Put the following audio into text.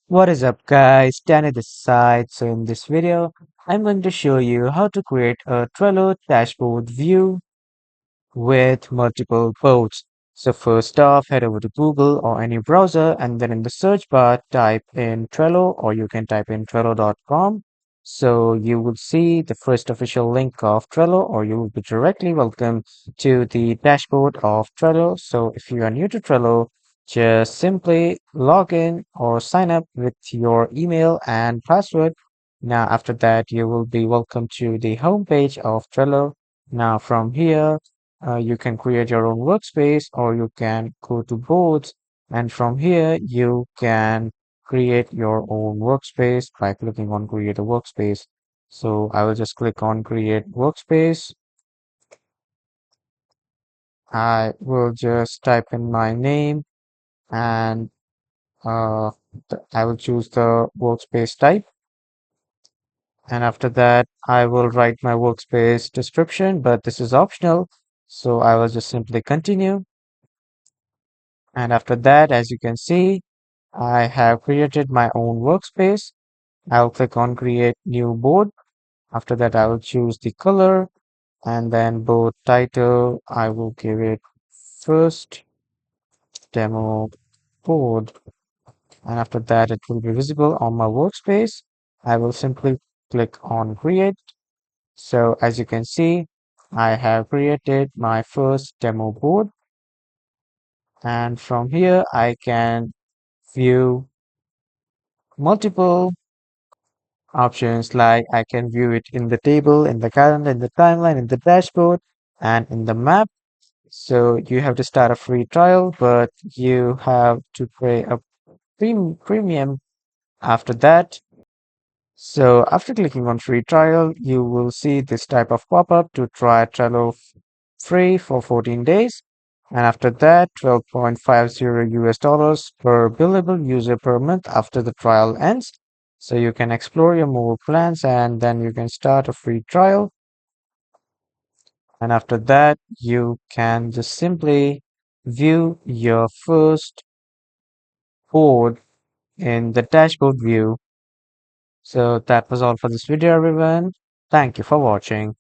What is up guys, Danny this side. So in this video, I'm going to show you how to create a Trello dashboard view with multiple boards. So first off, head over to Google or any browser and then in the search bar, type in Trello or you can type in Trello.com. So you will see the first official link of Trello or you will be directly welcome to the dashboard of Trello. So if you are new to Trello, just simply log in or sign up with your email and password. Now after that, you will be welcome to the home page of Trello. Now from here, you can create your own workspace or you can go to boards and from here you can create your own workspace by clicking on create a workspace. So I will just click on create workspace. I will just type in my name and uh, I will choose the workspace type. And after that, I will write my workspace description, but this is optional. So I will just simply continue. And after that, as you can see, I have created my own workspace. I'll click on create new board. After that, I will choose the color and then board title. I will give it first demo board. And after that, it will be visible on my workspace. I will simply click on create. So as you can see, I have created my first demo board. And from here, I can view multiple options like I can view it in the table, in the calendar, in the timeline, in the dashboard, and in the map. So you have to start a free trial, but you have to pay a premium after that. So after clicking on free trial, you will see this type of pop-up to try Trello free for 14 days. And after that, 12.50 US dollars per billable user per month after the trial ends. So you can explore your more plans and then you can start a free trial. And after that, you can just simply view your first board in the dashboard view. So that was all for this video, everyone. Thank you for watching.